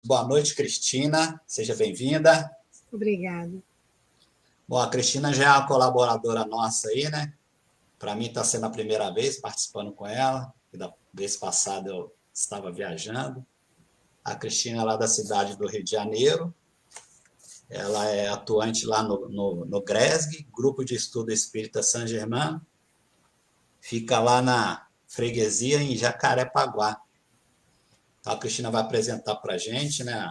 Boa noite, Cristina. Seja bem-vinda. Obrigada. Bom, a Cristina já é uma colaboradora nossa aí, né? Para mim está sendo a primeira vez participando com ela. E da vez passada eu estava viajando. A Cristina é lá da cidade do Rio de Janeiro. Ela é atuante lá no GRESG, Grupo de Estudo Espírita Saint-Germain. Fica lá na freguesia em Jacarepaguá. Então, a Cristina vai apresentar para a gente, né,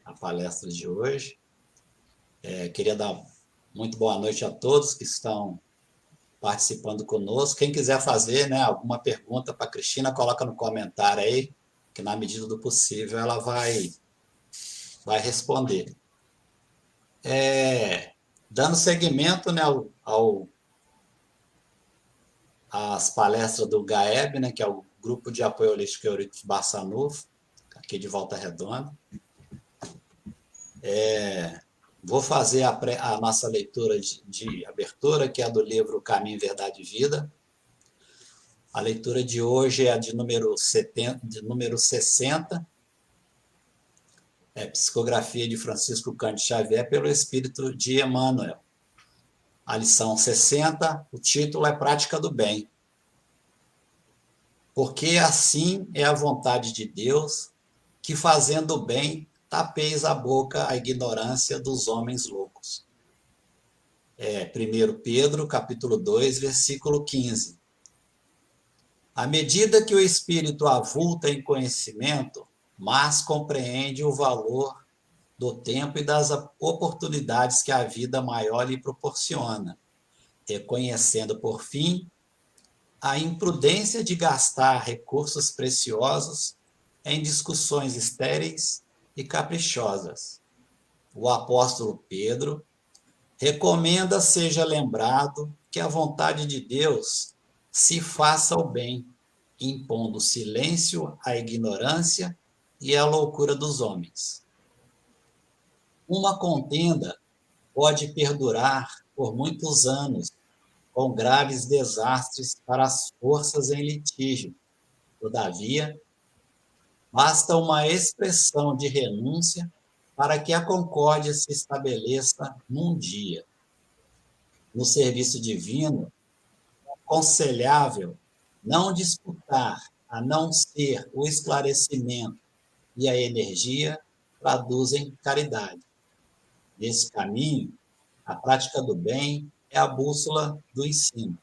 a palestra de hoje. Queria dar muito boa noite a todos que estão participando conosco. Quem quiser fazer, né, alguma pergunta para a Cristina, coloca no comentário aí, que na medida do possível ela vai responder. Dando seguimento, né, às palestras do GAEB, né, que é o Grupo de Apoio Holístico Eurico Barçanufo, aqui de Volta Redonda. Vou fazer a nossa leitura de abertura, que é do livro Caminho, Verdade e Vida. A leitura de hoje é a de número 60, Psicografia de Francisco Cândido Xavier pelo Espírito de Emmanuel. A lição 60, o título é Prática do Bem. Porque assim é a vontade de Deus, que fazendo o bem, tapeis a boca à ignorância dos homens loucos. 1 Pedro, capítulo 2, versículo 15. À medida que o espírito avulta em conhecimento, mas compreende o valor do tempo e das oportunidades que a vida maior lhe proporciona, reconhecendo, por fim, a imprudência de gastar recursos preciosos em discussões estéreis e caprichosas. O apóstolo Pedro recomenda seja lembrado que a vontade de Deus se faça o bem, impondo silêncio à ignorância e à loucura dos homens. Uma contenda pode perdurar por muitos anos, com graves desastres para as forças em litígio. Todavia, basta uma expressão de renúncia para que a concórdia se estabeleça num dia. No serviço divino, é aconselhável não disputar, a não ser o esclarecimento e a energia traduzem caridade. Nesse caminho, a prática do bem é a bússola do ensino.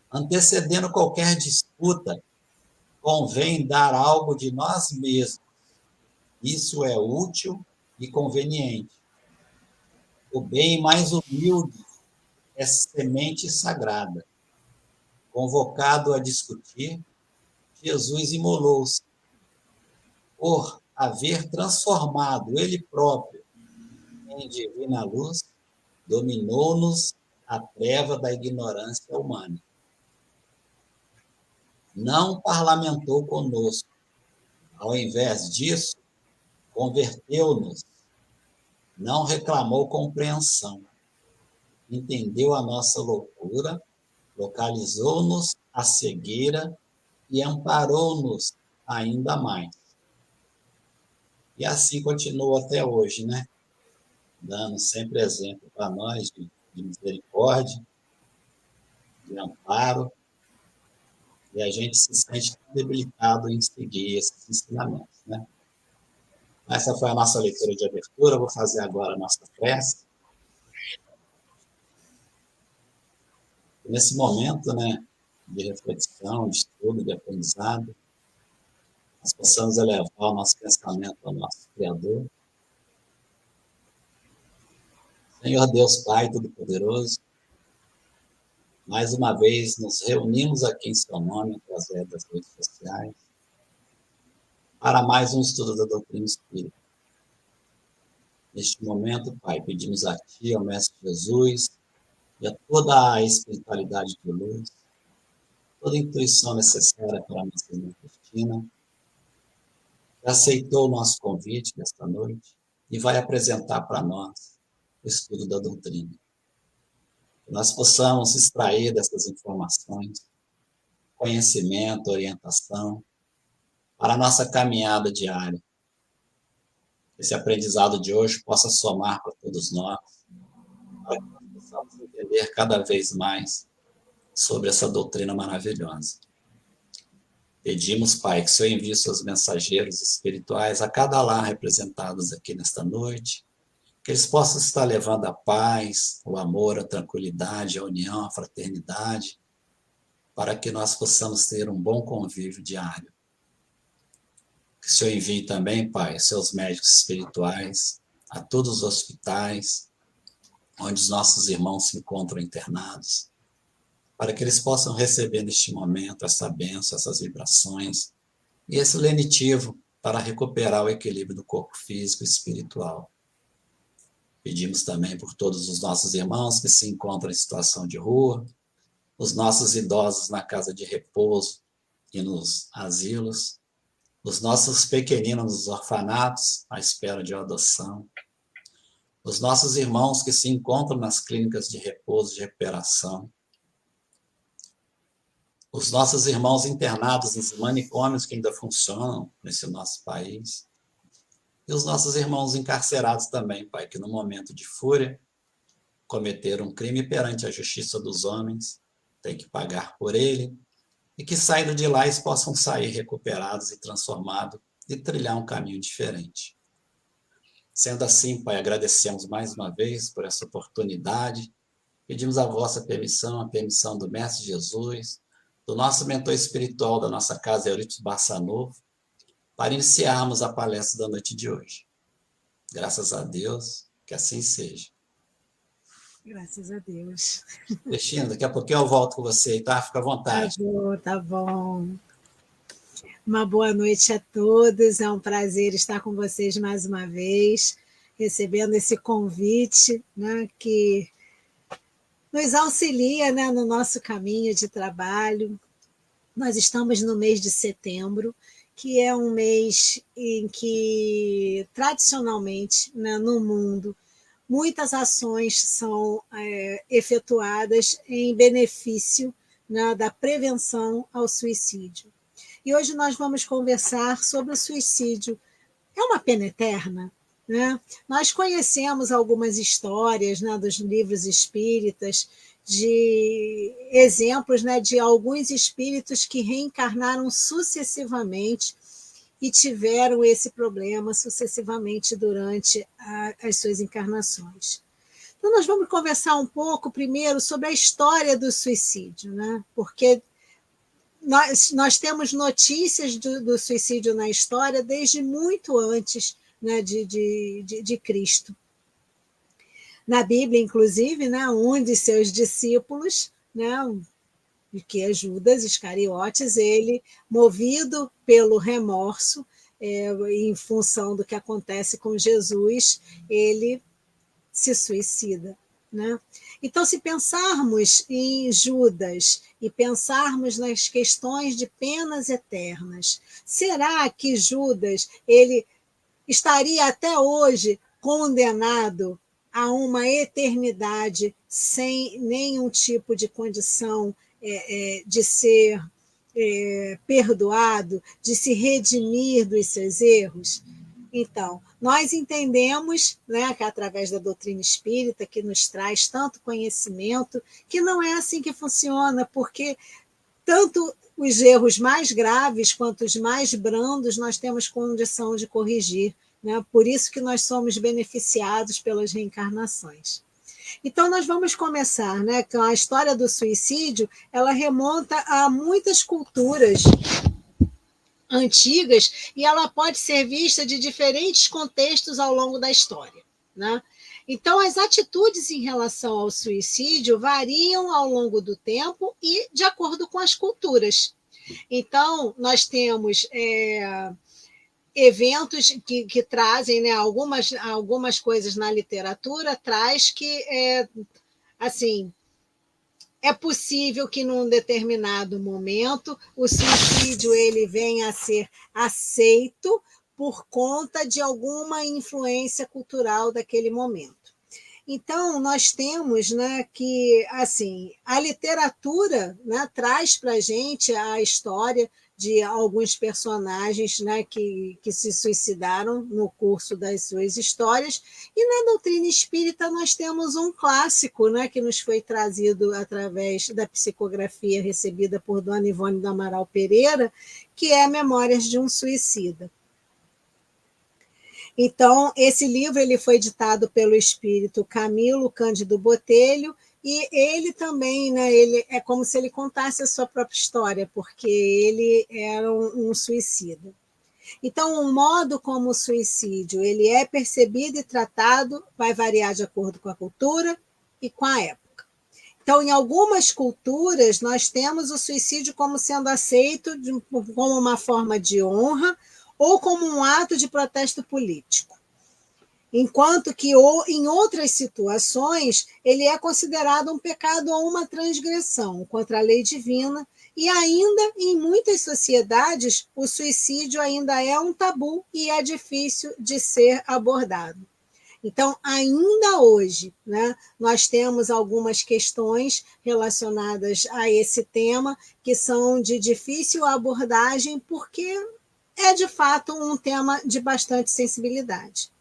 Antecedendo qualquer disputa, convém dar algo de nós mesmos. Isso é útil e conveniente. O bem mais humilde é semente sagrada. Convocado a discutir, Jesus imolou-se. Por haver transformado ele próprio em divina luz, dominou-nos a treva da ignorância humana. Não parlamentou conosco. Ao invés disso, converteu-nos. Não reclamou compreensão. Entendeu a nossa loucura, localizou-nos a cegueira e amparou-nos ainda mais. E assim continua até hoje, né? Dando sempre exemplo para nós de misericórdia, de amparo, e a gente se sente debilitado em seguir esses ensinamentos, né? Essa foi a nossa leitura de abertura. Vou fazer agora a nossa prece. Nesse momento, né, de reflexão, de estudo, de aprendizado, nós possamos elevar o nosso pensamento ao nosso Criador. Senhor Deus Pai Todo-Poderoso, mais uma vez nos reunimos aqui em seu nome, através das redes sociais, para mais um estudo da doutrina espírita. Neste momento, Pai, pedimos a Ti, ao Mestre Jesus, e a toda a espiritualidade de luz, toda a intuição necessária para a nossa irmã Cristina, que aceitou o nosso convite desta noite e vai apresentar para nós o estudo da doutrina. Que nós possamos extrair dessas informações conhecimento, orientação, para a nossa caminhada diária. Esse aprendizado de hoje possa somar para todos nós, para que nós possamos entender cada vez mais sobre essa doutrina maravilhosa. Pedimos, Pai, que o Senhor envie seus mensageiros espirituais a cada lar representados aqui nesta noite, que eles possam estar levando a paz, o amor, a tranquilidade, a união, a fraternidade, para que nós possamos ter um bom convívio diário. Que o Senhor envie também, Pai, seus médicos espirituais a todos os hospitais onde os nossos irmãos se encontram internados, para que eles possam receber neste momento essa bênção, essas vibrações e esse lenitivo para recuperar o equilíbrio do corpo físico e espiritual. Pedimos também por todos os nossos irmãos que se encontram em situação de rua, os nossos idosos na casa de repouso e nos asilos, os nossos pequeninos nos orfanatos à espera de adoção, os nossos irmãos que se encontram nas clínicas de repouso e de recuperação, os nossos irmãos internados nos manicômios que ainda funcionam nesse nosso país, e os nossos irmãos encarcerados também, Pai, que no momento de fúria cometeram um crime perante a justiça dos homens, têm que pagar por ele, e que saindo de lá eles possam sair recuperados e transformados e trilhar um caminho diferente. Sendo assim, Pai, agradecemos mais uma vez por essa oportunidade, pedimos a vossa permissão, a permissão do Mestre Jesus, do nosso mentor espiritual da nossa casa, Eurípides Barçanufo, para iniciarmos a palestra da noite de hoje. Graças a Deus, que assim seja. Graças a Deus. Cristina, daqui a pouquinho eu volto com você, tá? Fica à vontade. Tá bom. Uma boa noite a todos, é um prazer estar com vocês mais uma vez, recebendo esse convite, né, que nos auxilia, né, no nosso caminho de trabalho. Nós estamos no mês de setembro, que é um mês em que, tradicionalmente, né, no mundo, muitas ações são efetuadas em benefício, né, da prevenção ao suicídio. E hoje nós vamos conversar sobre o suicídio. É uma pena eterna? Né? Nós conhecemos algumas histórias, né, dos livros espíritas, de exemplos, né, de alguns espíritos que reencarnaram sucessivamente e tiveram esse problema sucessivamente durante as suas encarnações. Então, nós vamos conversar um pouco primeiro sobre a história do suicídio, né? Porque nós temos notícias do suicídio na história desde muito antes, né, de Cristo. Na Bíblia, inclusive, né, um de seus discípulos, né, que é Judas Iscariotes, ele, movido pelo remorso, em função do que acontece com Jesus, ele se suicida. Né? Então, se pensarmos em Judas e pensarmos nas questões de penas eternas, será que Judas ele estaria até hoje condenado a uma eternidade sem nenhum tipo de condição de ser perdoado, de se redimir dos seus erros? Então, nós entendemos, né, que através da doutrina espírita, que nos traz tanto conhecimento, que não é assim que funciona, porque tanto os erros mais graves quanto os mais brandos nós temos condição de corrigir. Né? Por isso que nós somos beneficiados pelas reencarnações. Então, nós vamos começar, né, com a história do suicídio, ela remonta a muitas culturas antigas e ela pode ser vista de diferentes contextos ao longo da história. Né? Então, as atitudes em relação ao suicídio variam ao longo do tempo e de acordo com as culturas. Então, nós temos eventos que trazem, né, algumas coisas na literatura, traz que, assim, é possível que num determinado momento o suicídio ele venha a ser aceito por conta de alguma influência cultural daquele momento. Então, nós temos, né, que assim, a literatura, né, traz para a gente a história de alguns personagens, né, que se suicidaram no curso das suas histórias. E na doutrina espírita nós temos um clássico, né, que nos foi trazido através da psicografia recebida por Dona Ivone do Amaral Pereira, que é Memórias de um Suicida. Então, esse livro ele foi ditado pelo espírito Camilo Cândido Botelho, e ele também, né, ele é como se ele contasse a sua própria história, porque ele era um suicida. Então, o modo como o suicídio ele é percebido e tratado vai variar de acordo com a cultura e com a época. Então, em algumas culturas, nós temos o suicídio como sendo aceito como uma forma de honra ou como um ato de protesto político. Enquanto que em outras situações ele é considerado um pecado ou uma transgressão contra a lei divina, e ainda em muitas sociedades o suicídio ainda é um tabu e é difícil de ser abordado. Então, ainda hoje, né, nós temos algumas questões relacionadas a esse tema que são de difícil abordagem, porque é de fato um tema de bastante sensibilidade.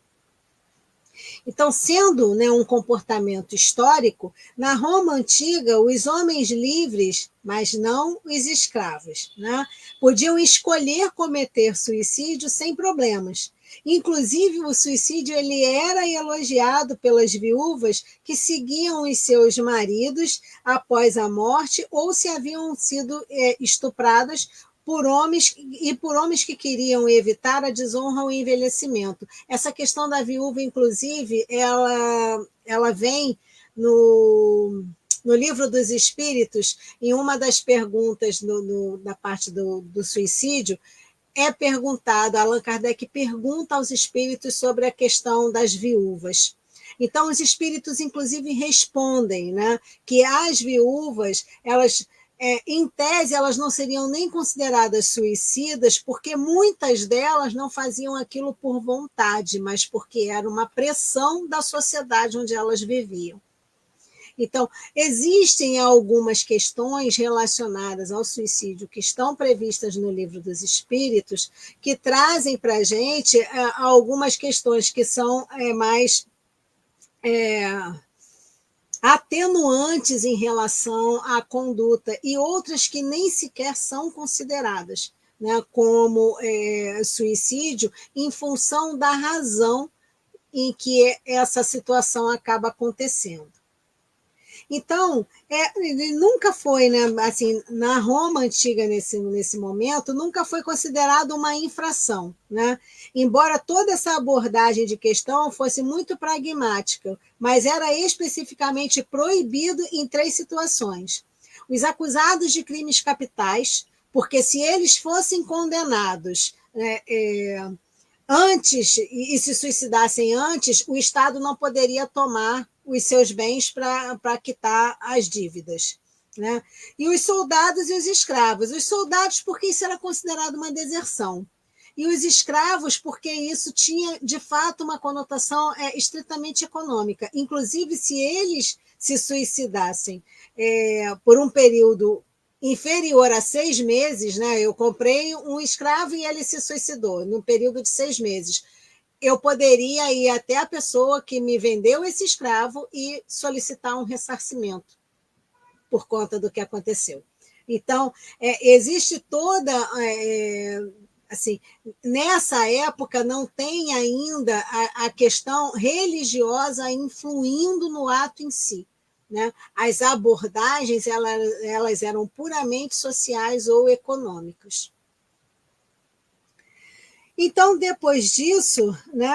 Então, sendo, né, um comportamento histórico, na Roma antiga, os homens livres, mas não os escravos, né, podiam escolher cometer suicídio sem problemas. Inclusive, o suicídio ele era elogiado pelas viúvas que seguiam os seus maridos após a morte ou se haviam sido estupradas por homens que queriam evitar a desonra ao envelhecimento. Essa questão da viúva, inclusive, ela vem no Livro dos Espíritos, em uma das perguntas da parte do suicídio, é perguntado, Allan Kardec pergunta aos espíritos sobre a questão das viúvas. Então, os espíritos, inclusive, respondem, né, que as viúvas, elas... em tese, elas não seriam nem consideradas suicidas, porque muitas delas não faziam aquilo por vontade, mas porque era uma pressão da sociedade onde elas viviam. Então, existem algumas questões relacionadas ao suicídio que estão previstas no Livro dos Espíritos, que trazem para a gente algumas questões que são mais... atenuantes em relação à conduta e outras que nem sequer são consideradas, né, como suicídio, em função da razão em que essa situação acaba acontecendo. Então, ele nunca foi, né, assim, na Roma antiga, nesse momento, nunca foi considerado uma infração, né? Embora toda essa abordagem de questão fosse muito pragmática, mas era especificamente proibido em 3 situações. Os acusados de crimes capitais, porque se eles fossem condenados antes e se suicidassem antes, o Estado não poderia tomar os seus bens para quitar as dívidas, né? E os soldados e os escravos. Os soldados, porque isso era considerado uma deserção. E os escravos, porque isso tinha, de fato, uma conotação estritamente econômica. Inclusive, se eles se suicidassem por um período inferior a 6 meses, né? Eu comprei um escravo e ele se suicidou num período de 6 meses. Eu poderia ir até a pessoa que me vendeu esse escravo e solicitar um ressarcimento por conta do que aconteceu. Então, existe toda... assim, nessa época não tem ainda a questão religiosa influindo no ato em si, né? As abordagens elas eram puramente sociais ou econômicas. Então, depois disso, né,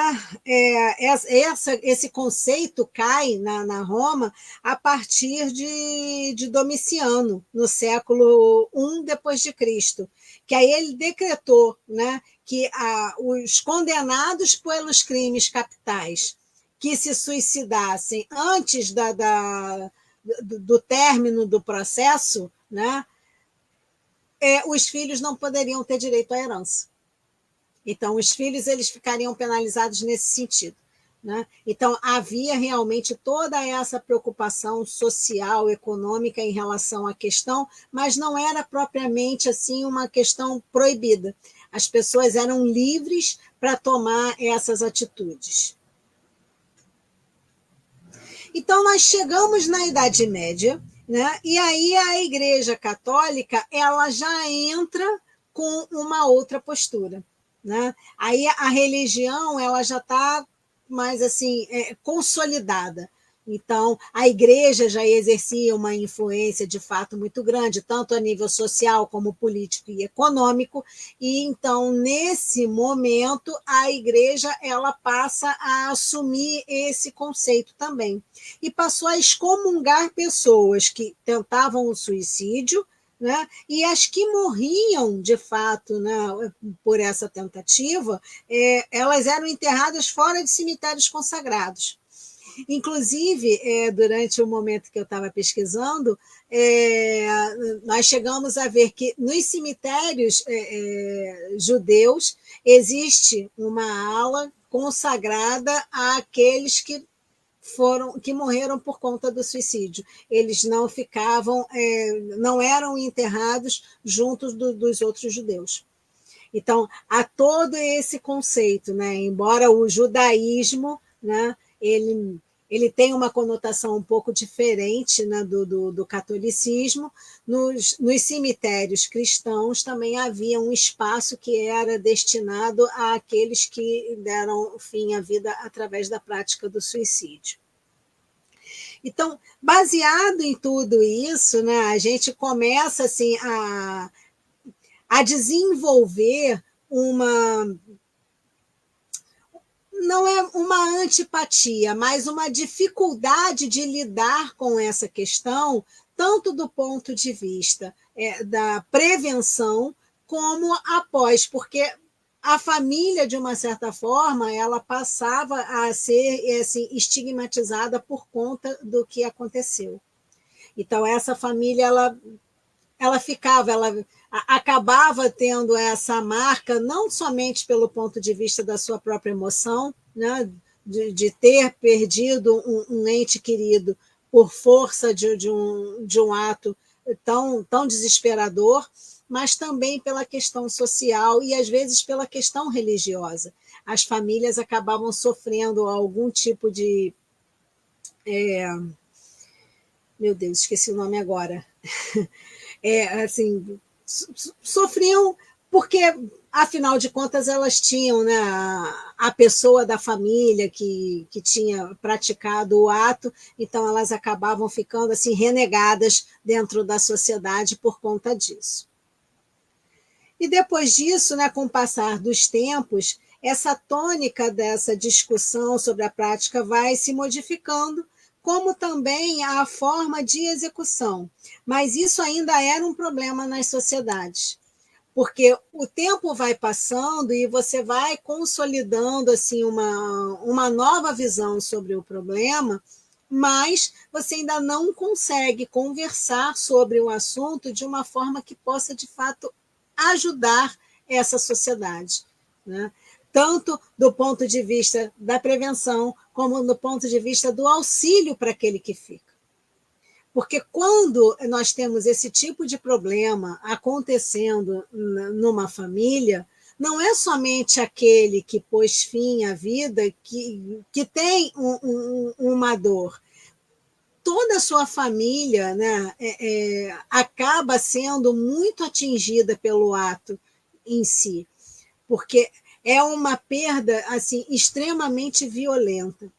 esse conceito cai na Roma a partir de Domiciano, no século I depois de Cristo, que aí ele decretou, né, que os condenados pelos crimes capitais que se suicidassem antes do término do processo, né, os filhos não poderiam ter direito à herança. Então, os filhos eles ficariam penalizados nesse sentido. né? Então, havia realmente toda essa preocupação social, econômica em relação à questão, mas não era propriamente assim uma questão proibida. As pessoas eram livres para tomar essas atitudes. Então, nós chegamos na Idade Média, né? E aí a Igreja Católica ela já entra com uma outra postura, né? Aí a religião ela já está mais assim consolidada. Então, a igreja já exercia uma influência de fato muito grande, tanto a nível social como político e econômico, e então, nesse momento, a igreja ela passa a assumir esse conceito também. E passou a excomungar pessoas que tentavam o suicídio, né? E as que morriam, de fato, né, por essa tentativa, elas eram enterradas fora de cemitérios consagrados. Inclusive, durante o momento que eu estava pesquisando, nós chegamos a ver que nos cemitérios judeus existe uma ala consagrada àqueles que morreram por conta do suicídio. Eles não ficavam, não eram enterrados juntos dos outros judeus. Então, há todo esse conceito, né? Embora o judaísmo, né, ele tem uma conotação um pouco diferente, né, do catolicismo. Nos cemitérios cristãos também havia um espaço que era destinado àqueles que deram fim à vida através da prática do suicídio. Então, baseado em tudo isso, né, a gente começa assim, a desenvolver não é uma antipatia, mas uma dificuldade de lidar com essa questão, tanto do ponto de vista da prevenção, como após, porque a família, de uma certa forma, ela passava a ser assim, estigmatizada por conta do que aconteceu. Então, essa família, ela acabava tendo essa marca, não somente pelo ponto de vista da sua própria emoção, né, de ter perdido um ente querido por força de um ato tão desesperador, mas também pela questão social e, às vezes, pela questão religiosa. As famílias acabavam sofrendo algum tipo de... meu Deus, esqueci o nome agora. Assim, sofriam porque, afinal de contas, elas tinham, né, a pessoa da família que tinha praticado o ato, então elas acabavam ficando assim renegadas dentro da sociedade por conta disso. E depois disso, né, com o passar dos tempos, essa tônica dessa discussão sobre a prática vai se modificando, como também a forma de execução. Mas isso ainda era um problema nas sociedades, porque o tempo vai passando e você vai consolidando assim uma nova visão sobre o problema, mas você ainda não consegue conversar sobre o assunto de uma forma que possa, de fato, ajudar essa sociedade, né? Tanto do ponto de vista da prevenção, como do ponto de vista do auxílio para aquele que fica. Porque quando nós temos esse tipo de problema acontecendo numa família, não é somente aquele que pôs fim à vida que tem uma dor. Toda a sua família, né, acaba sendo muito atingida pelo ato em si, porque é uma perda assim, extremamente violenta.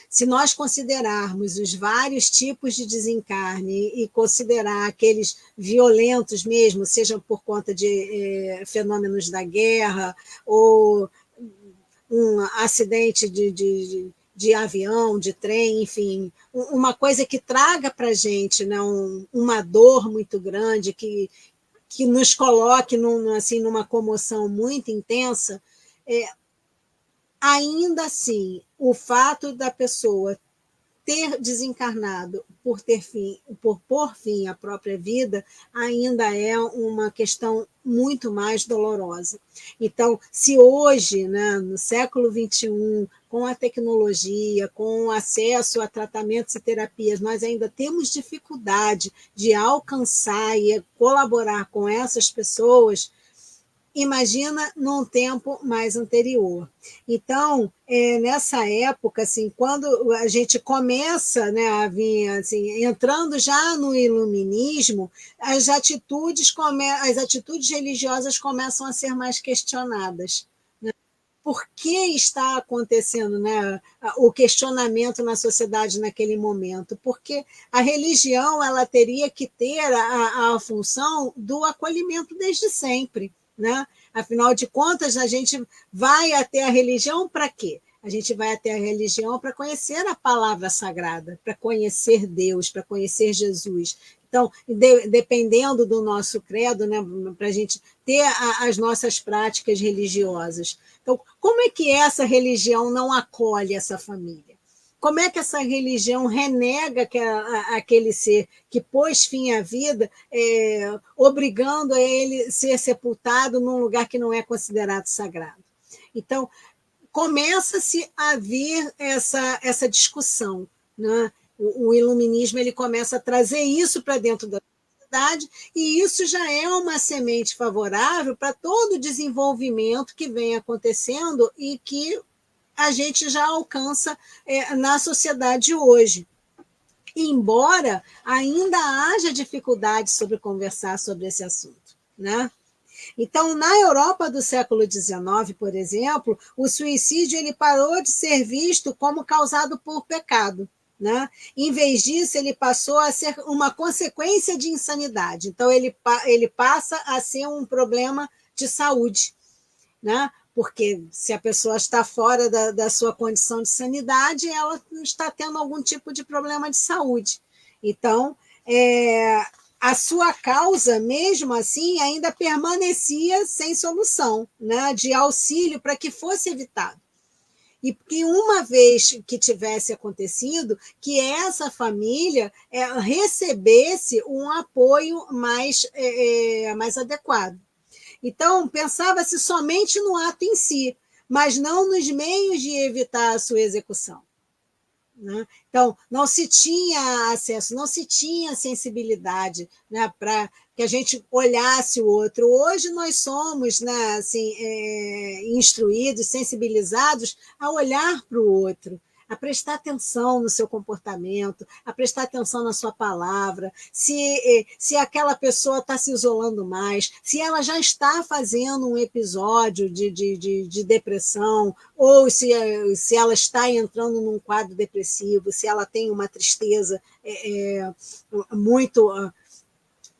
Se nós considerarmos os vários tipos de desencarne e considerar aqueles violentos mesmo, seja por conta de fenômenos da guerra ou um acidente de avião, de trem, enfim, uma coisa que traga para a gente, né, uma dor muito grande, que nos coloque assim, numa comoção muito intensa, ainda assim, o fato da pessoa ter desencarnado por pôr fim à própria vida, ainda é uma questão muito mais dolorosa. Então, se hoje, né, no século XXI, com a tecnologia, com o acesso a tratamentos e terapias, nós ainda temos dificuldade de alcançar e colaborar com essas pessoas, imagina num tempo mais anterior. Então, nessa época, assim, quando a gente começa, né, a vir, assim, entrando já no iluminismo, as atitudes religiosas começam a ser mais questionadas. Né? Por que está acontecendo, né, o questionamento na sociedade naquele momento? Porque a religião ela teria que ter a função do acolhimento desde sempre. Né? Afinal de contas, a gente vai até a religião para quê? A gente vai até a religião para conhecer a palavra sagrada, para conhecer Deus, para conhecer Jesus. Então, dependendo do nosso credo, né, para a gente ter as nossas práticas religiosas. Então, como é que essa religião não acolhe essa família? Como é que essa religião renega aquele ser que pôs fim à vida, obrigando a ele ser sepultado num lugar que não é considerado sagrado? Então, começa-se a vir essa discussão. Né? O iluminismo ele começa a trazer isso para dentro da sociedade, e isso já é uma semente favorável para todo o desenvolvimento que vem acontecendo e que a gente já alcança na sociedade hoje. Embora ainda haja dificuldade sobre conversar sobre esse assunto. Né? Então, na Europa do século XIX, por exemplo, o suicídio ele parou de ser visto como causado por pecado. Né? Em vez disso, ele passou a ser uma consequência de insanidade. Então, ele passa a ser um problema de saúde. Né? Porque se a pessoa está fora da sua condição de sanidade, ela está tendo algum tipo de problema de saúde. Então, a sua causa, mesmo assim, ainda permanecia sem solução, né, de auxílio para que fosse evitado. E que uma vez que tivesse acontecido, que essa família recebesse um apoio mais adequado. Então, pensava-se somente no ato em si, mas não nos meios de evitar a sua execução. Né? Então, não se tinha acesso, não se tinha sensibilidade, né, para que a gente olhasse o outro. Hoje nós somos, né, assim, instruídos, sensibilizados a olhar para o outro, a prestar atenção no seu comportamento, a prestar atenção na sua palavra, se aquela pessoa está se isolando mais, se ela já está fazendo um episódio de depressão, ou se ela está entrando num quadro depressivo, se ela tem uma tristeza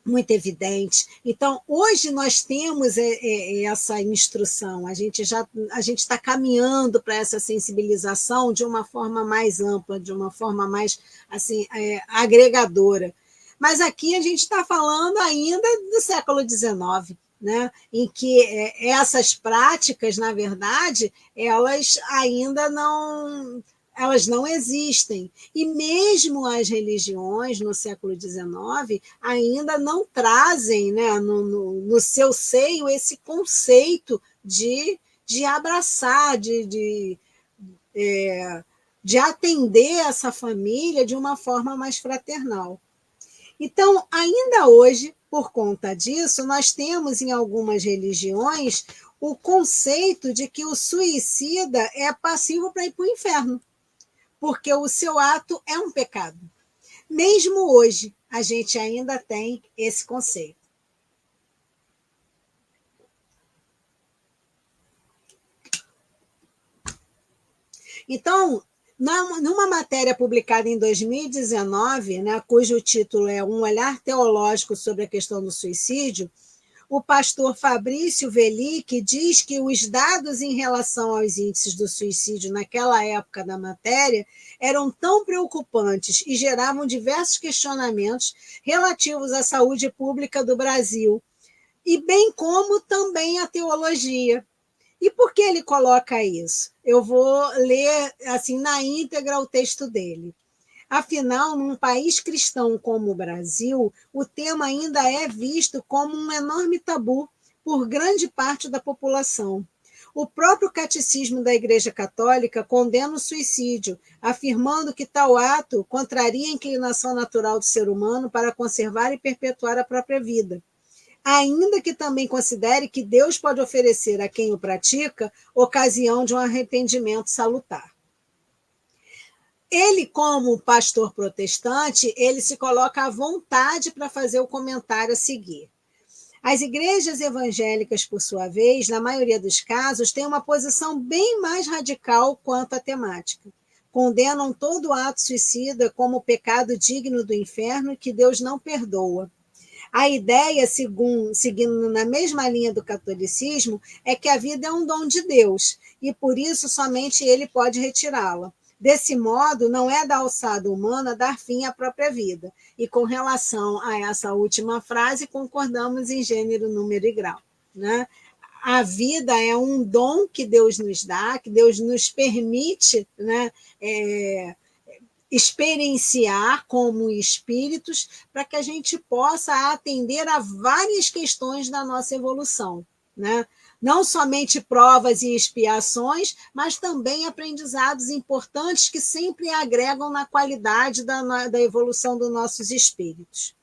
muito evidente. Então, hoje nós temos essa instrução, a gente está caminhando para essa sensibilização de uma forma mais ampla, de uma forma mais assim, agregadora. Mas aqui a gente está falando ainda do século XIX, né? Em que essas práticas, na verdade, elas ainda não existem. E mesmo as religiões no século XIX ainda não trazem, né, no seu seio esse conceito de abraçar, de atender essa família de uma forma mais fraternal. Então, ainda hoje, por conta disso, nós temos em algumas religiões o conceito de que o suicida é passivo para ir para o inferno, porque o seu ato é um pecado. Mesmo hoje, a gente ainda tem esse conceito. Então, numa matéria publicada em 2019, né, cujo título é Um Olhar Teológico sobre a Questão do Suicídio, o pastor Fabrício Velic diz que os dados em relação aos índices do suicídio naquela época da matéria eram tão preocupantes e geravam diversos questionamentos relativos à saúde pública do Brasil, e bem como também à teologia. E por que ele coloca isso? Eu vou ler assim na íntegra o texto dele. Afinal, num país cristão como o Brasil, o tema ainda é visto como um enorme tabu por grande parte da população. O próprio Catecismo da Igreja Católica condena o suicídio, afirmando que tal ato contraria a inclinação natural do ser humano para conservar e perpetuar a própria vida, ainda que também considere que Deus pode oferecer a quem o pratica ocasião de um arrependimento salutar. Ele, como pastor protestante, ele se coloca à vontade para fazer o comentário a seguir. As igrejas evangélicas, por sua vez, na maioria dos casos, têm uma posição bem mais radical quanto à temática. Condenam todo ato suicida como pecado digno do inferno que Deus não perdoa. A ideia, seguindo na mesma linha do catolicismo, é que a vida é um dom de Deus e, por isso, somente Ele pode retirá-la. Desse modo, não é da alçada humana dar fim à própria vida. E com relação a essa última frase, concordamos em gênero, número e grau, né? A vida é um dom que Deus nos dá, que Deus nos permite, né, experienciar como espíritos, para que a gente possa atender a várias questões da nossa evolução, né? Não somente provas e expiações, mas também aprendizados importantes que sempre agregam na qualidade da evolução dos nossos espíritos.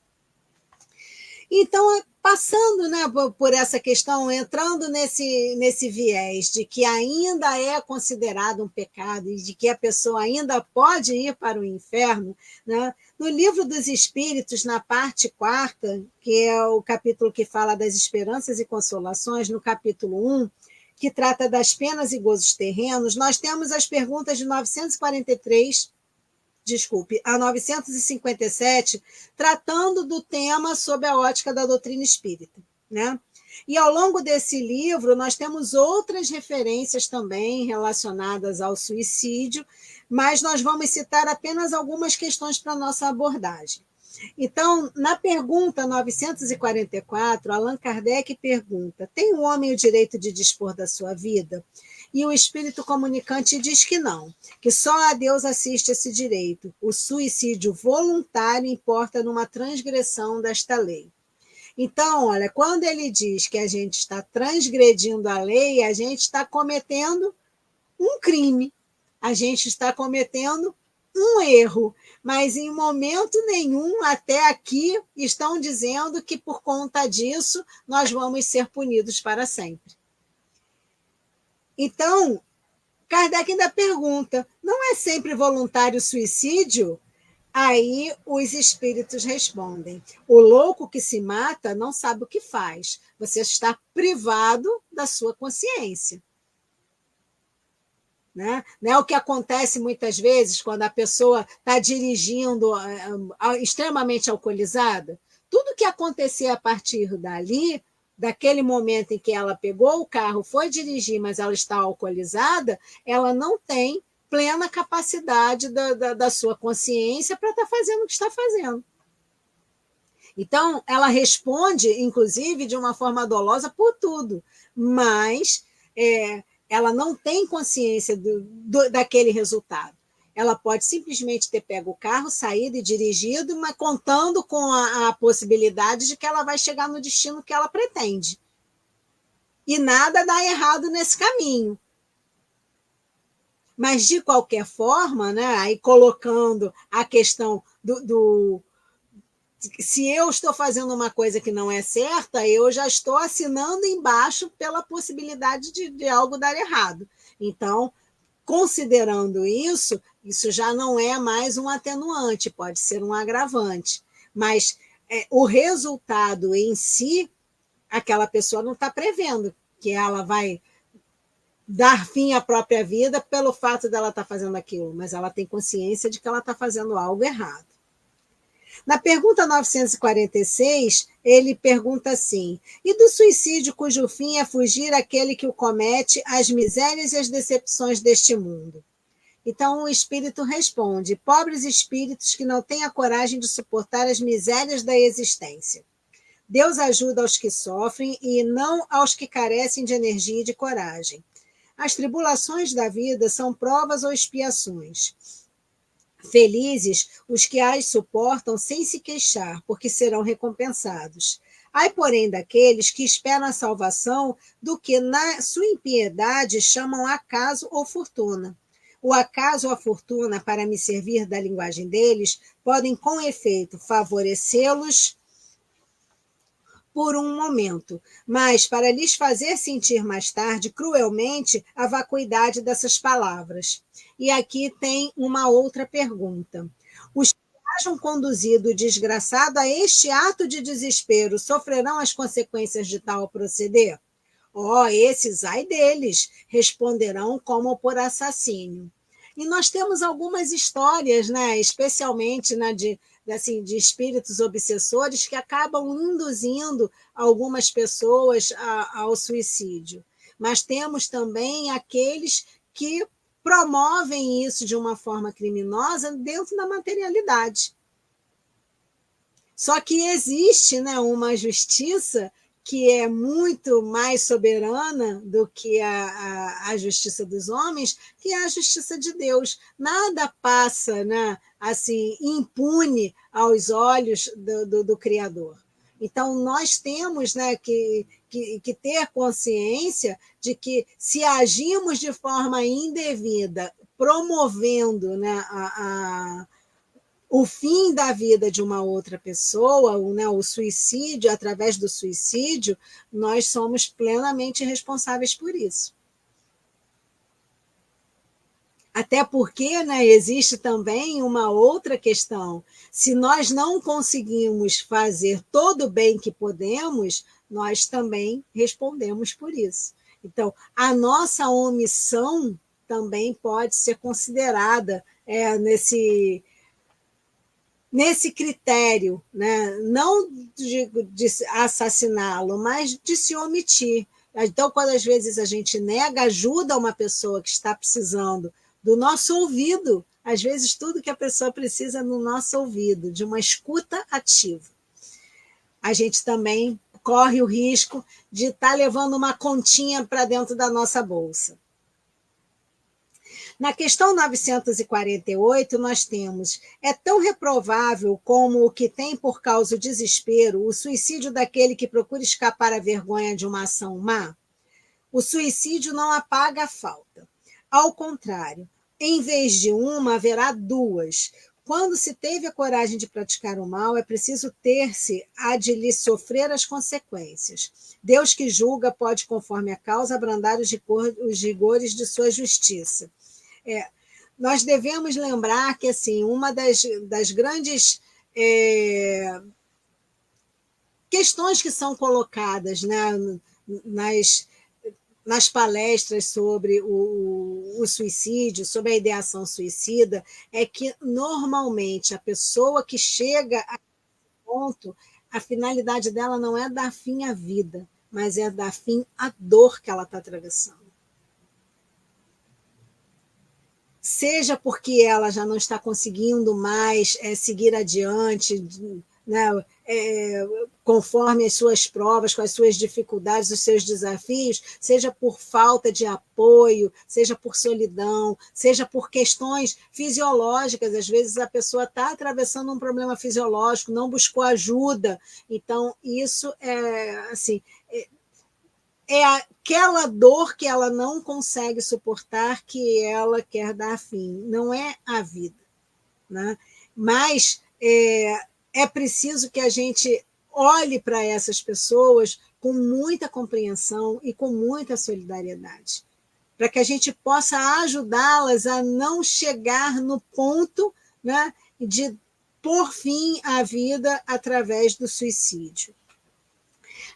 Então, passando, né, por essa questão, entrando nesse viés de que ainda é considerado um pecado e de que a pessoa ainda pode ir para o inferno, né, no Livro dos Espíritos, na parte 4ª, que é o capítulo que fala das esperanças e consolações, no capítulo 1, que trata das penas e gozos terrenos, nós temos as perguntas de 957, tratando do tema sob a ótica da doutrina espírita, né? E ao longo desse livro, nós temos outras referências também relacionadas ao suicídio, mas nós vamos citar apenas algumas questões para a nossa abordagem. Então, na pergunta 944, Allan Kardec pergunta: tem o homem o direito de dispor da sua vida? E o espírito comunicante diz que não, que só a Deus assiste esse direito. O suicídio voluntário importa numa transgressão desta lei. Então, olha, quando ele diz que a gente está transgredindo a lei, a gente está cometendo um crime, a gente está cometendo um erro, mas em momento nenhum, até aqui, estão dizendo que por conta disso nós vamos ser punidos para sempre. Então, Kardec ainda pergunta: não é sempre voluntário o suicídio? Aí os espíritos respondem: o louco que se mata não sabe o que faz. Você está privado da sua consciência. Né? Não é o que acontece muitas vezes quando a pessoa está dirigindo extremamente alcoolizada? Tudo que acontecer a partir dali, daquele momento em que ela pegou o carro, foi dirigir, mas ela está alcoolizada, ela não tem plena capacidade da sua consciência para estar fazendo o que está fazendo. Então, ela responde, inclusive, de uma forma dolosa por tudo, mas ela não tem consciência daquele resultado. Ela pode simplesmente ter pego o carro, saído e dirigido, mas contando com a possibilidade de que ela vai chegar no destino que ela pretende. E nada dá errado nesse caminho. Mas, de qualquer forma, né, aí colocando a questão se eu estou fazendo uma coisa que não é certa, eu já estou assinando embaixo pela possibilidade de algo dar errado. Então, considerando isso já não é mais um atenuante, pode ser um agravante. Mas o resultado em si, aquela pessoa não está prevendo que ela vai dar fim à própria vida pelo fato dela estar fazendo aquilo, mas ela tem consciência de que ela está fazendo algo errado. Na pergunta 946, ele pergunta assim: e do suicídio cujo fim é fugir aquele que o comete às misérias e às decepções deste mundo? Então o espírito responde: pobres espíritos que não têm a coragem de suportar as misérias da existência. Deus ajuda aos que sofrem e não aos que carecem de energia e de coragem. As tribulações da vida são provas ou expiações. Felizes os que as suportam sem se queixar, porque serão recompensados. Ai, porém, daqueles que esperam a salvação do que na sua impiedade chamam acaso ou fortuna. O acaso ou a fortuna, para me servir da linguagem deles, podem com efeito favorecê-los por um momento, mas para lhes fazer sentir mais tarde cruelmente a vacuidade dessas palavras. E aqui tem uma outra pergunta. Os que hajam conduzido o desgraçado a este ato de desespero sofrerão as consequências de tal proceder? Esses, ai deles, responderão como por assassínio. E nós temos algumas histórias, né, especialmente de espíritos obsessores que acabam induzindo algumas pessoas ao suicídio. Mas temos também aqueles que promovem isso de uma forma criminosa dentro da materialidade. Só que existe, né, uma justiça que é muito mais soberana do que a justiça dos homens, que é a justiça de Deus. Nada passa, né, assim, impune aos olhos do Criador. Então, nós temos, né, que ter consciência de que, se agimos de forma indevida, promovendo, né, o fim da vida de uma outra pessoa, né, o suicídio, através do suicídio, nós somos plenamente responsáveis por isso. Até porque, né, existe também uma outra questão. Se nós não conseguimos fazer todo o bem que podemos, nós também respondemos por isso. Então, a nossa omissão também pode ser considerada nesse critério, né? Não de assassiná-lo, mas de se omitir. Então, quando às vezes a gente nega ajuda a uma pessoa que está precisando do nosso ouvido, às vezes tudo que a pessoa precisa é no nosso ouvido, de uma escuta ativa. A gente também corre o risco de estar levando uma continha para dentro da nossa bolsa. Na questão 948, nós temos: é tão reprovável como o que tem por causa o desespero o suicídio daquele que procura escapar à vergonha de uma ação má? O suicídio não apaga a falta. Ao contrário, em vez de uma, haverá duas. Quando se teve a coragem de praticar o mal, é preciso ter-se a de lhe sofrer as consequências. Deus que julga pode, conforme a causa, abrandar os rigores de sua justiça. Nós devemos lembrar que, assim, uma das grandes questões que são colocadas, né, nas palestras sobre o suicídio, sobre a ideação suicida, é que, normalmente, a pessoa que chega a esse ponto, a finalidade dela não é dar fim à vida, mas é dar fim à dor que ela está atravessando. Seja porque ela já não está conseguindo mais seguir adiante, né, conforme as suas provas, com as suas dificuldades, os seus desafios, seja por falta de apoio, seja por solidão, seja por questões fisiológicas. Às vezes a pessoa está atravessando um problema fisiológico, não buscou ajuda. Então, isso é aquela dor que ela não consegue suportar, que ela quer dar fim. Não é a vida, né? Mas é preciso que a gente olhe para essas pessoas com muita compreensão e com muita solidariedade, para que a gente possa ajudá-las a não chegar no ponto, né, de pôr fim à vida através do suicídio.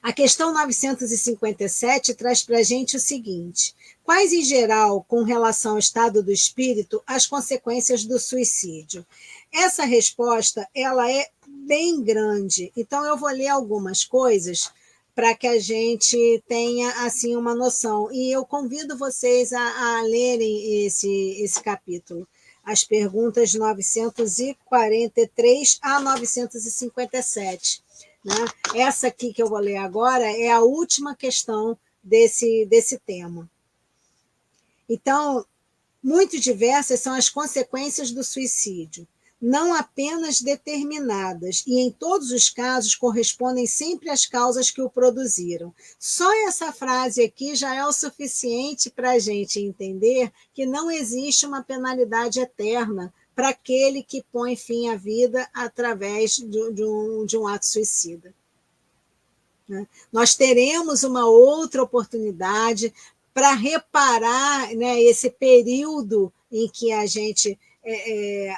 A questão 957 traz para a gente o seguinte: quais, em geral, com relação ao estado do espírito, as consequências do suicídio? Essa resposta ela é bem grande, então eu vou ler algumas coisas para que a gente tenha assim uma noção. E eu convido vocês a lerem esse capítulo, as perguntas 943 a 957. Né? Essa aqui que eu vou ler agora é a última questão desse tema. Então, Muito diversas são as consequências do suicídio, não apenas determinadas, e em todos os casos correspondem sempre às causas que o produziram. Só essa frase aqui já é o suficiente para a gente entender que não existe uma penalidade eterna para aquele que põe fim à vida através de um ato suicida. Nós teremos uma outra oportunidade para reparar, né, esse período em que a gente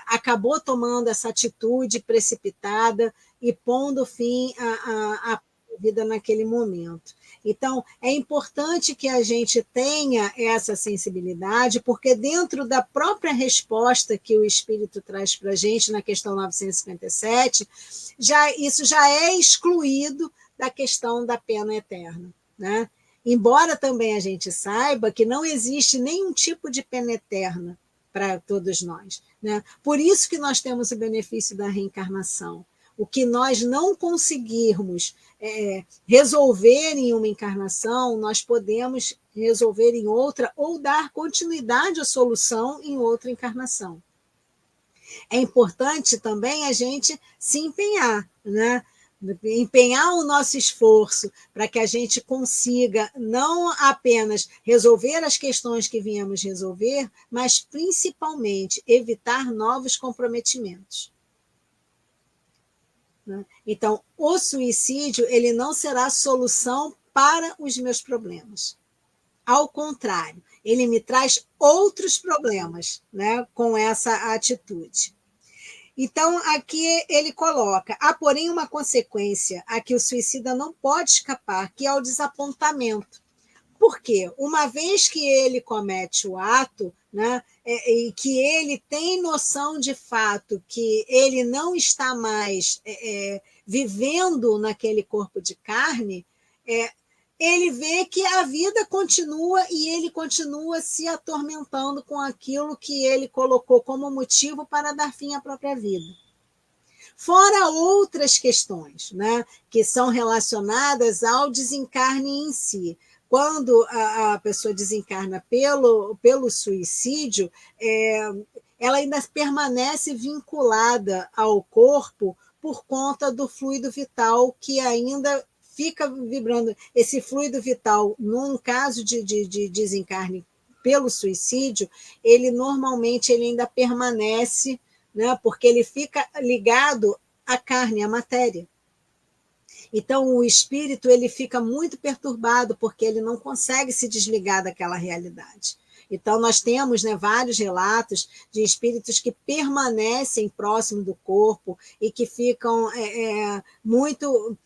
acabou tomando essa atitude precipitada e pondo fim à vida naquele momento. Então, é importante que a gente tenha essa sensibilidade, porque dentro da própria resposta que o Espírito traz para a gente na questão 957, isso já é excluído da questão da pena eterna, né? Embora também a gente saiba que não existe nenhum tipo de pena eterna para todos nós, né? Por isso que nós temos o benefício da reencarnação. O que nós não conseguirmos resolver em uma encarnação, nós podemos resolver em outra ou dar continuidade à solução em outra encarnação. É importante também a gente se empenhar, né? Empenhar o nosso esforço para que a gente consiga não apenas resolver as questões que viemos resolver, mas principalmente evitar novos comprometimentos. Então, o suicídio ele não será solução para os meus problemas. Ao contrário, ele me traz outros problemas, né, com essa atitude. Então, aqui ele coloca: há, porém, uma consequência a que o suicida não pode escapar, que é o desapontamento. Por quê? Uma vez que ele comete o ato, né, e que ele tem noção de fato que ele não está mais vivendo naquele corpo de carne, ele vê que a vida continua e ele continua se atormentando com aquilo que ele colocou como motivo para dar fim à própria vida. Fora outras questões, né, que são relacionadas ao desencarne em si. Quando a pessoa desencarna pelo suicídio, ela ainda permanece vinculada ao corpo por conta do fluido vital que ainda fica vibrando. Esse fluido vital, num caso de desencarne pelo suicídio, ele normalmente ele ainda permanece, né, porque ele fica ligado à carne, à matéria. Então, o espírito ele fica muito perturbado, porque ele não consegue se desligar daquela realidade. Então, nós temos, né, vários relatos de espíritos que permanecem próximo do corpo e que ficam muito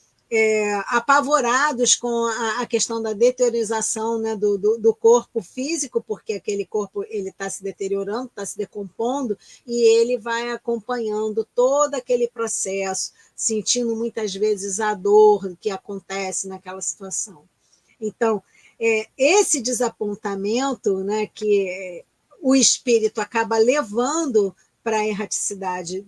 apavorados com a questão da deteriorização, né, do corpo físico, porque aquele corpo ele está se deteriorando, está se decompondo, e ele vai acompanhando todo aquele processo, sentindo muitas vezes a dor que acontece naquela situação. Então, esse desapontamento, né, que o espírito acaba levando para a erraticidade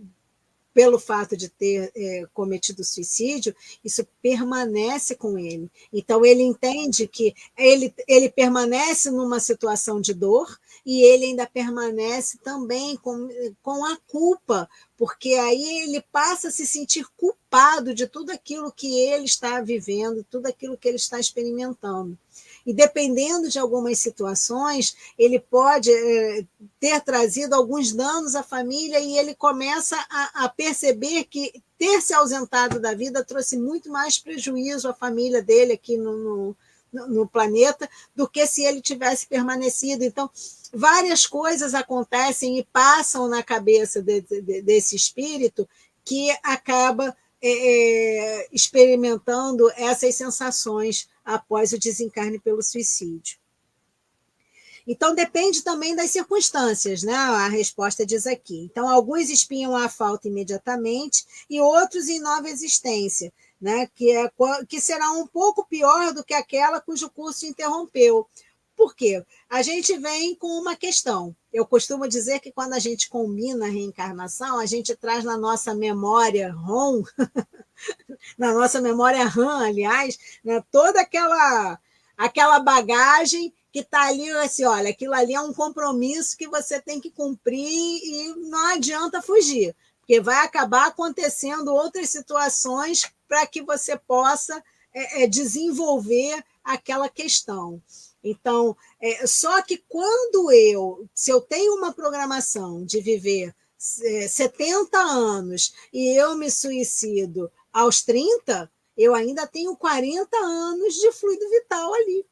pelo fato de ter cometido suicídio, isso permanece com ele. Então, ele entende que ele permanece numa situação de dor e ele ainda permanece também com a culpa, porque aí ele passa a se sentir culpado de tudo aquilo que ele está vivendo, tudo aquilo que ele está experimentando. E dependendo de algumas situações, ele pode ter trazido alguns danos à família e ele começa a perceber que ter se ausentado da vida trouxe muito mais prejuízo à família dele aqui no planeta do que se ele tivesse permanecido. Então, várias coisas acontecem e passam na cabeça desse espírito que acaba experimentando essas sensações após o desencarne pelo suicídio. Então, depende também das circunstâncias, né? A resposta diz aqui. Então, alguns espiam a falta imediatamente e outros em nova existência, né? Que será um pouco pior do que aquela cujo curso interrompeu. Por quê? A gente vem com uma questão. Eu costumo dizer que quando a gente combina a reencarnação, a gente traz na nossa memória ROM, na nossa memória RAM, aliás, né, toda aquela bagagem que está ali, assim, olha, aquilo ali é um compromisso que você tem que cumprir e não adianta fugir, porque vai acabar acontecendo outras situações para que você possa desenvolver aquela questão. Então, só que se eu tenho uma programação de viver 70 anos e eu me suicido aos 30, eu ainda tenho 40 anos de fluido vital ali,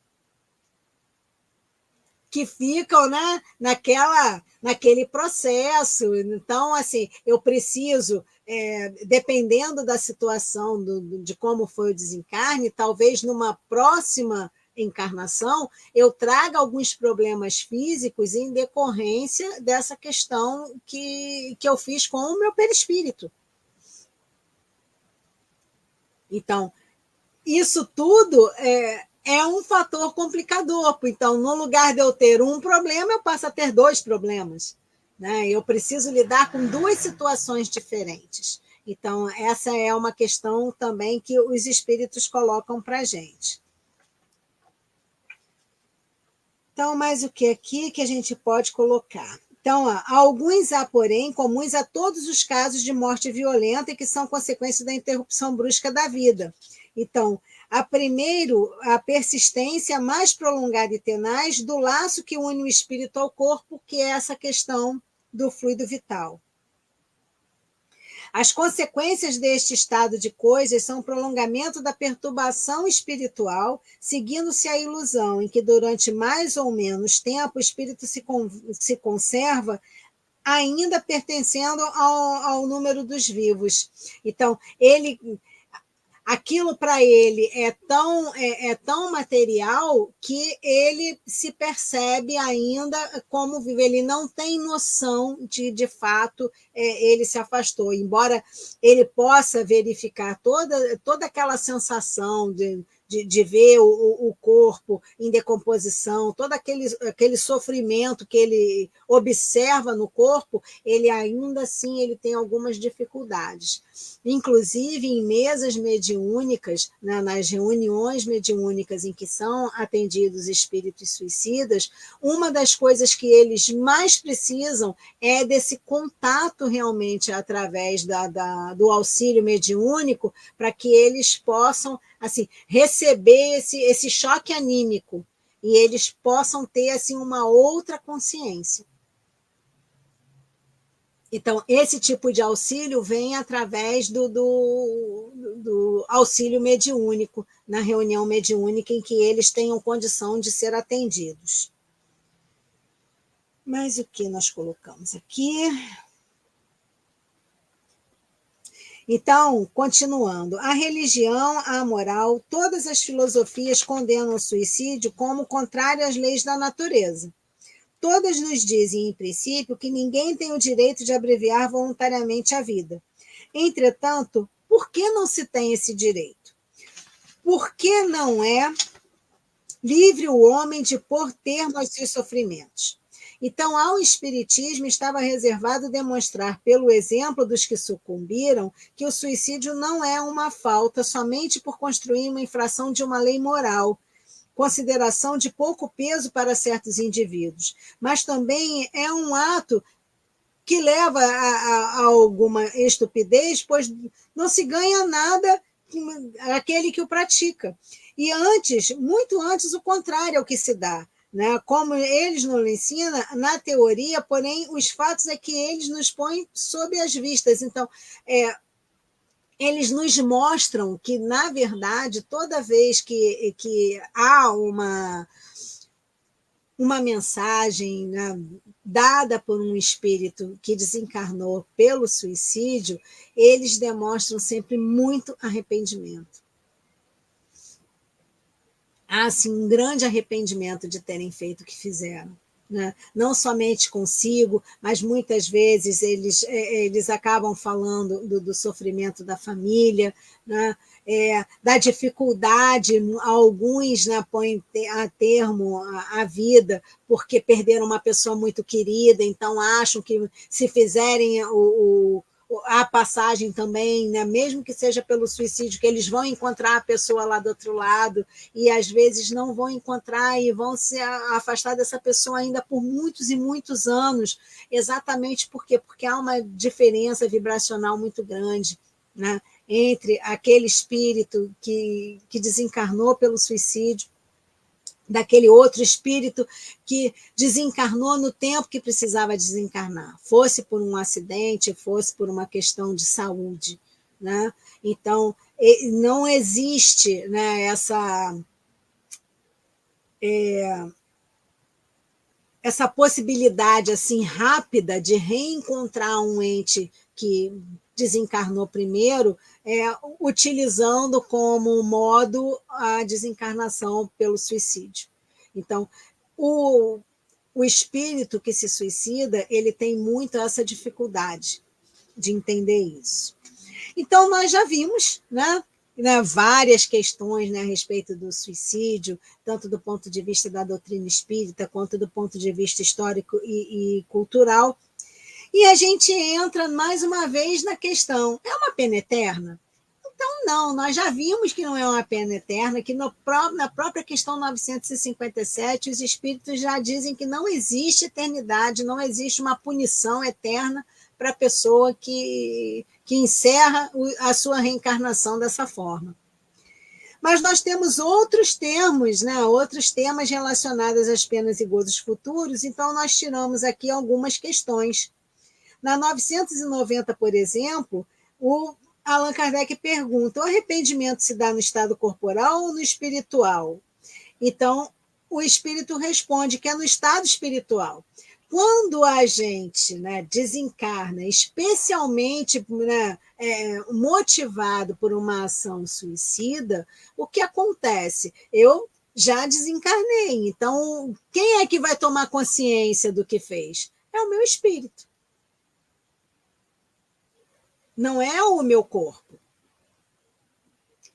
que ficam, né, naquele processo. Então, assim, eu preciso, dependendo da situação, de como foi o desencarne, talvez numa próxima encarnação, eu traga alguns problemas físicos em decorrência dessa questão que eu fiz com o meu perispírito. Então, isso tudo é um fator complicador. Então, no lugar de eu ter um problema, eu passo a ter 2 problemas. Né? Eu preciso lidar com 2 situações diferentes. Então, essa é uma questão também que os espíritos colocam para a gente. Então, mais o que aqui que a gente pode colocar? Então, alguns há, porém, comuns a todos os casos de morte violenta e que são consequência da interrupção brusca da vida. Então, a persistência mais prolongada e tenaz do laço que une o espírito ao corpo, que é essa questão do fluido vital. As consequências deste estado de coisas são o prolongamento da perturbação espiritual, seguindo-se a ilusão em que durante mais ou menos tempo o espírito se conserva ainda pertencendo ao número dos vivos. Então, aquilo para ele é tão material que ele se percebe ainda como vive. Ele não tem noção de fato, ele se afastou. Embora ele possa verificar toda aquela sensação de ver o corpo em decomposição, todo aquele sofrimento que ele observa no corpo, ele ainda assim ele tem algumas dificuldades. Inclusive, em mesas mediúnicas, né, nas reuniões mediúnicas em que são atendidos espíritos suicidas, uma das coisas que eles mais precisam é desse contato realmente através do auxílio mediúnico, para que eles possam assim, receber esse choque anímico e eles possam ter assim, uma outra consciência. Então, esse tipo de auxílio vem através do auxílio mediúnico, na reunião mediúnica em que eles tenham condição de ser atendidos. Mas o que nós colocamos aqui? Então, continuando, a religião, a moral, todas as filosofias condenam o suicídio como contrário às leis da natureza. Todas nos dizem, em princípio, que ninguém tem o direito de abreviar voluntariamente a vida. Entretanto, por que não se tem esse direito? Por que não é livre o homem de pôr termo aos seus sofrimentos? Então, ao Espiritismo estava reservado demonstrar, pelo exemplo dos que sucumbiram, que o suicídio não é uma falta somente por construir uma infração de uma lei moral, consideração de pouco peso para certos indivíduos, mas também é um ato que leva a alguma estupidez, pois não se ganha nada aquele que o pratica. E antes, muito antes, o contrário é o que se dá. Né? Como eles nos ensinam, na teoria, porém, os fatos é que eles nos põem sob as vistas. Então, eles nos mostram que, na verdade, toda vez que há uma mensagem, né, dada por um espírito que desencarnou pelo suicídio, eles demonstram sempre muito arrependimento. Há assim, um grande arrependimento de terem feito o que fizeram. Né? Não somente consigo, mas muitas vezes eles acabam falando do sofrimento da família, né? Da dificuldade, alguns, né, põem a termo a vida porque perderam uma pessoa muito querida, então acham que se fizerem a passagem também, né? Mesmo que seja pelo suicídio, que eles vão encontrar a pessoa lá do outro lado e às vezes não vão encontrar e vão se afastar dessa pessoa ainda por muitos e muitos anos, exatamente porque há uma diferença vibracional muito grande, né? Entre aquele espírito que desencarnou pelo suicídio, daquele outro espírito que desencarnou no tempo que precisava desencarnar, fosse por um acidente, fosse por uma questão de saúde, né? Então, não existe, né, essa possibilidade assim rápida de reencontrar um ente que desencarnou primeiro, utilizando como modo a desencarnação pelo suicídio. Então, o espírito que se suicida, ele tem muito essa dificuldade de entender isso. Então, nós já vimos, várias questões, né, a respeito do suicídio, tanto do ponto de vista da doutrina espírita, quanto do ponto de vista histórico e cultural. E a gente entra mais uma vez na questão: é uma pena eterna? Então, não, nós já vimos que não é uma pena eterna, que na própria questão 957, os espíritos já dizem que não existe eternidade, não existe uma punição eterna para a pessoa que encerra a sua reencarnação dessa forma. Mas nós temos outros termos, né, outros temas relacionados às penas e gozos futuros, então nós tiramos aqui algumas questões. Na 990, por exemplo, o Allan Kardec pergunta: o arrependimento se dá no estado corporal ou no espiritual? Então, o espírito responde que é no estado espiritual. Quando a gente, né, desencarna, especialmente, né, motivado por uma ação suicida, o que acontece? Eu já desencarnei, então quem é que vai tomar consciência do que fez? É o meu espírito. Não é o meu corpo.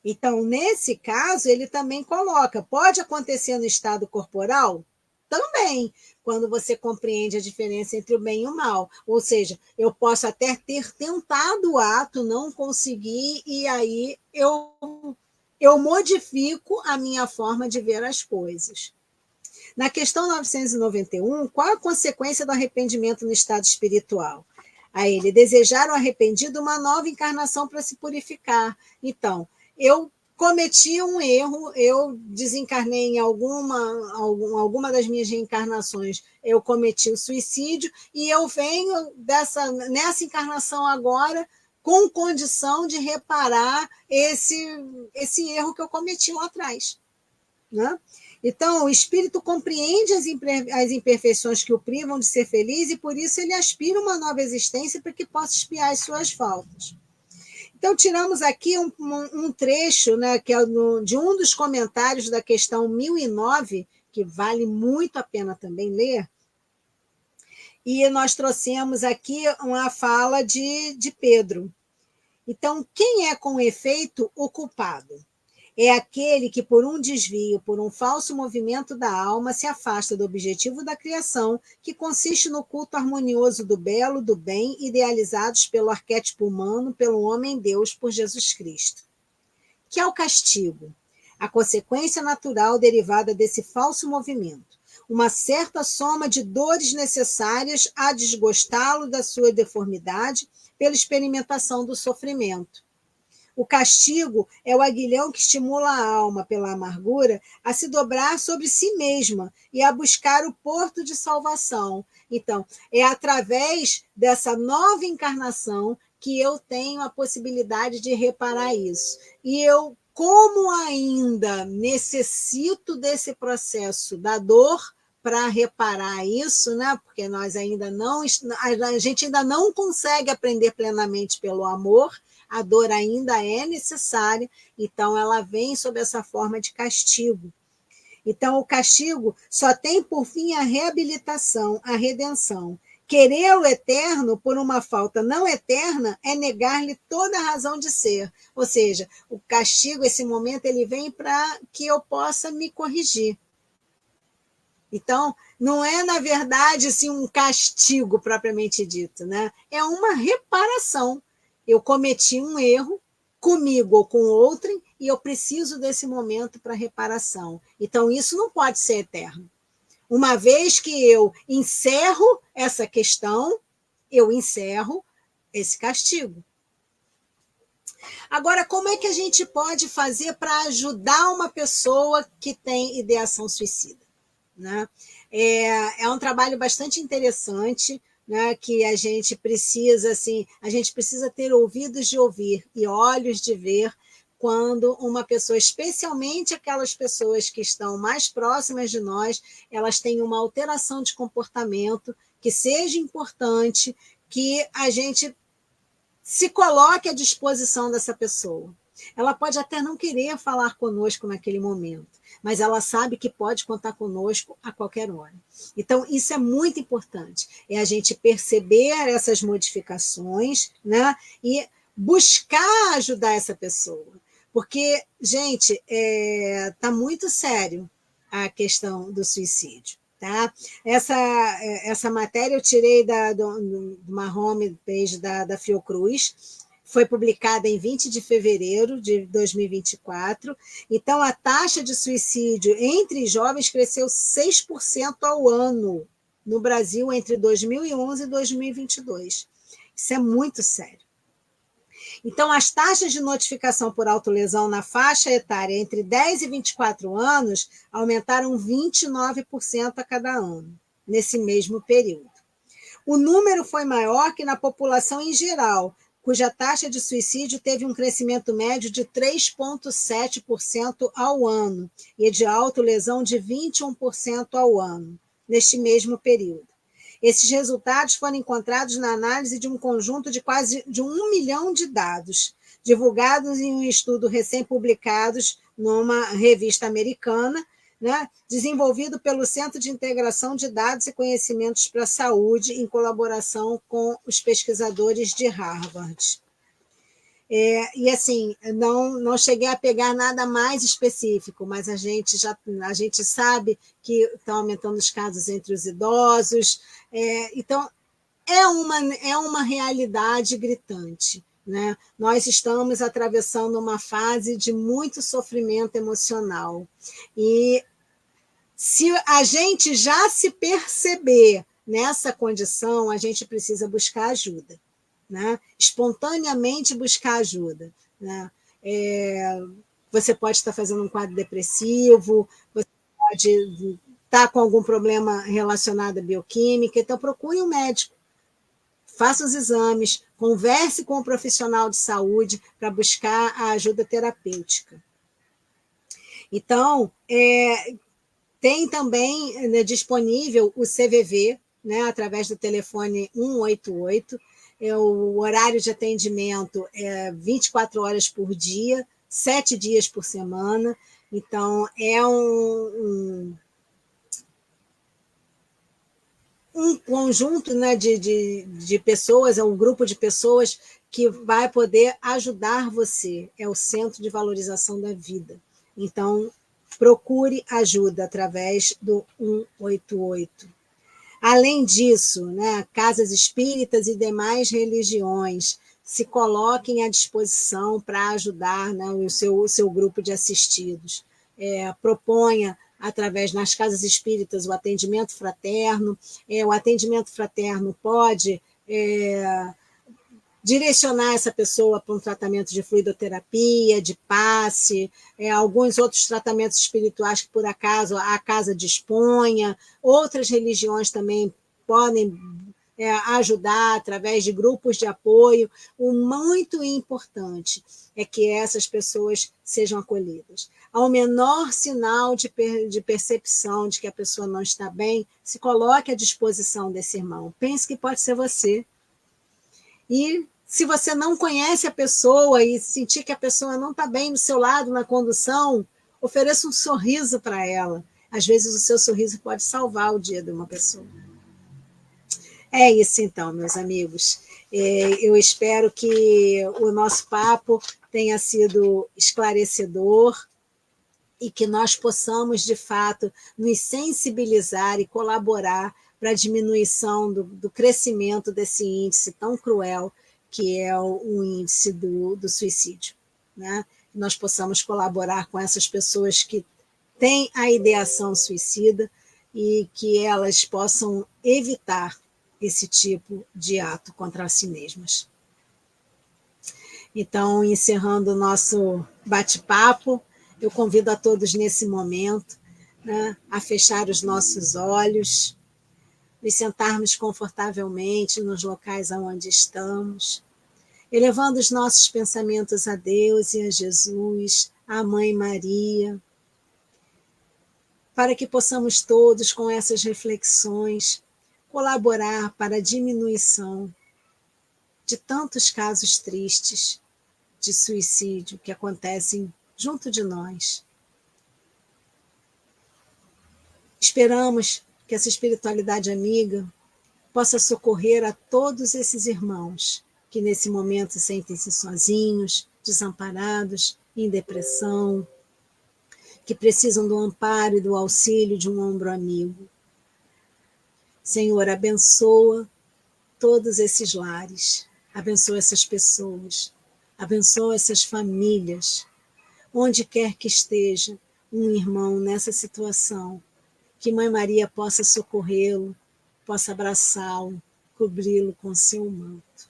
Então, nesse caso, ele também coloca: pode acontecer no estado corporal? Também, quando você compreende a diferença entre o bem e o mal. Ou seja, eu posso até ter tentado o ato, não conseguir, e aí eu modifico a minha forma de ver as coisas. Na questão 991, qual a consequência do arrependimento no estado espiritual? A ele: desejar o arrependido uma nova encarnação para se purificar. Então, eu cometi um erro, eu desencarnei em alguma das minhas reencarnações, eu cometi o suicídio, e eu venho nessa encarnação agora com condição de reparar esse erro que eu cometi lá atrás, né? Então, o espírito compreende as imperfeições que o privam de ser feliz e, por isso, ele aspira uma nova existência para que possa expiar as suas faltas. Então, tiramos aqui um trecho, né, que é de um dos comentários da questão 1009, que vale muito a pena também ler, e nós trouxemos aqui uma fala de Pedro. Então, quem é, com efeito, o culpado? É aquele que, por um desvio, por um falso movimento da alma, se afasta do objetivo da criação, que consiste no culto harmonioso do belo, do bem, idealizados pelo arquétipo humano, pelo homem-deus, por Jesus Cristo. Que é o castigo? A consequência natural derivada desse falso movimento. Uma certa soma de dores necessárias a desgostá-lo da sua deformidade pela experimentação do sofrimento. O castigo é o aguilhão que estimula a alma, pela amargura, a se dobrar sobre si mesma e a buscar o porto de salvação. Então, é através dessa nova encarnação que eu tenho a possibilidade de reparar isso. E eu, como ainda necessito desse processo da dor para reparar isso, né? Porque nós ainda não, a gente ainda não consegue aprender plenamente pelo amor, a dor ainda é necessária, então ela vem sob essa forma de castigo. Então, o castigo só tem por fim a reabilitação, a redenção. Querer o eterno por uma falta não eterna é negar-lhe toda a razão de ser. Ou seja, o castigo, esse momento, ele vem para que eu possa me corrigir. Então, não é, na verdade, assim, um castigo propriamente dito, né? É uma reparação. Eu cometi um erro comigo ou com outrem e eu preciso desse momento para reparação. Então, isso não pode ser eterno. Uma vez que eu encerro essa questão, eu encerro esse castigo. Agora, como é que a gente pode fazer para ajudar uma pessoa que tem ideação suicida? Né? É um trabalho bastante interessante, né, que a gente precisa, assim, a gente precisa ter ouvidos de ouvir e olhos de ver quando uma pessoa, especialmente aquelas pessoas que estão mais próximas de nós, elas têm uma alteração de comportamento que seja importante, que a gente se coloque à disposição dessa pessoa. Ela pode até não querer falar conosco naquele momento, mas ela sabe que pode contar conosco a qualquer hora. Então, isso é muito importante, é a gente perceber essas modificações, né, e buscar ajudar essa pessoa. Porque, gente, está muito sério a questão do suicídio. Tá? Essa matéria eu tirei de uma homepage da Fiocruz, foi publicada em 20 de fevereiro de 2024. Então, a taxa de suicídio entre jovens cresceu 6% ao ano no Brasil entre 2011 e 2022. Isso é muito sério. Então, as taxas de notificação por autolesão na faixa etária entre 10 e 24 anos aumentaram 29% a cada ano, nesse mesmo período. O número foi maior que na população em geral, cuja taxa de suicídio teve um crescimento médio de 3,7% ao ano e de autolesão de 21% ao ano, neste mesmo período. Esses resultados foram encontrados na análise de um conjunto de quase 1 milhão de dados, divulgados em um estudo recém-publicado numa revista americana, né, desenvolvido pelo Centro de Integração de Dados e Conhecimentos para a Saúde, em colaboração com os pesquisadores de Harvard. E assim, não cheguei a pegar nada mais específico, mas a gente sabe que estão aumentando os casos entre os idosos. Então, é uma realidade gritante. Né? Nós estamos atravessando uma fase de muito sofrimento emocional. E se a gente já se perceber nessa condição, a gente precisa buscar ajuda. Né? Espontaneamente buscar ajuda. Né? Você pode estar fazendo um quadro depressivo, você pode estar com algum problema relacionado à bioquímica, então procure um médico, faça os exames, converse com um profissional de saúde para buscar a ajuda terapêutica. Então, tem também, né, disponível o CVV, né, através do telefone 188. O horário de atendimento é 24 horas por dia, 7 dias por semana. Então, é um conjunto, né, de pessoas, é um grupo de pessoas que vai poder ajudar você. É o Centro de Valorização da Vida. Então, procure ajuda através do 188. Além disso, né, casas espíritas e demais religiões se coloquem à disposição para ajudar, né, o seu grupo de assistidos. Proponha, através das casas espíritas, o atendimento fraterno. O atendimento fraterno pode direcionar essa pessoa para um tratamento de fluidoterapia, de passe, alguns outros tratamentos espirituais que, por acaso, a casa disponha. Outras religiões também podem ajudar através de grupos de apoio. O muito importante é que essas pessoas sejam acolhidas. Ao menor sinal de percepção de que a pessoa não está bem, se coloque à disposição desse irmão. Pense que pode ser você. E se você não conhece a pessoa e sentir que a pessoa não está bem do seu lado na condução, ofereça um sorriso para ela. Às vezes o seu sorriso pode salvar o dia de uma pessoa. É isso então, meus amigos. Eu espero que o nosso papo tenha sido esclarecedor, e que nós possamos, de fato, nos sensibilizar e colaborar para a diminuição do crescimento desse índice tão cruel que é o índice do suicídio. Né? Que nós possamos colaborar com essas pessoas que têm a ideação suicida e que elas possam evitar esse tipo de ato contra si mesmas. Então, encerrando o nosso bate-papo, eu convido a todos nesse momento, né, a fechar os nossos olhos, nos sentarmos confortavelmente nos locais onde estamos, elevando os nossos pensamentos a Deus e a Jesus, à Mãe Maria, para que possamos todos, com essas reflexões, colaborar para a diminuição de tantos casos tristes de suicídio que acontecem junto de nós. Esperamos que essa espiritualidade amiga possa socorrer a todos esses irmãos que nesse momento sentem-se sozinhos, desamparados, em depressão, que precisam do amparo e do auxílio de um ombro amigo. Senhor, abençoa todos esses lares, abençoa essas pessoas, abençoa essas famílias, onde quer que esteja um irmão nessa situação, que Mãe Maria possa socorrê-lo, possa abraçá-lo, cobri-lo com seu manto.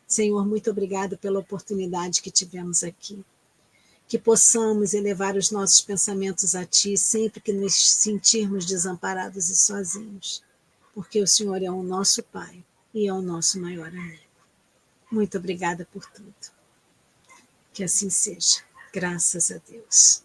Senhor, muito obrigado pela oportunidade que tivemos aqui. Que possamos elevar os nossos pensamentos a Ti sempre que nos sentirmos desamparados e sozinhos, porque o Senhor é o nosso Pai e é o nosso maior amigo. Muito obrigada por tudo. Que assim seja. Graças a Deus.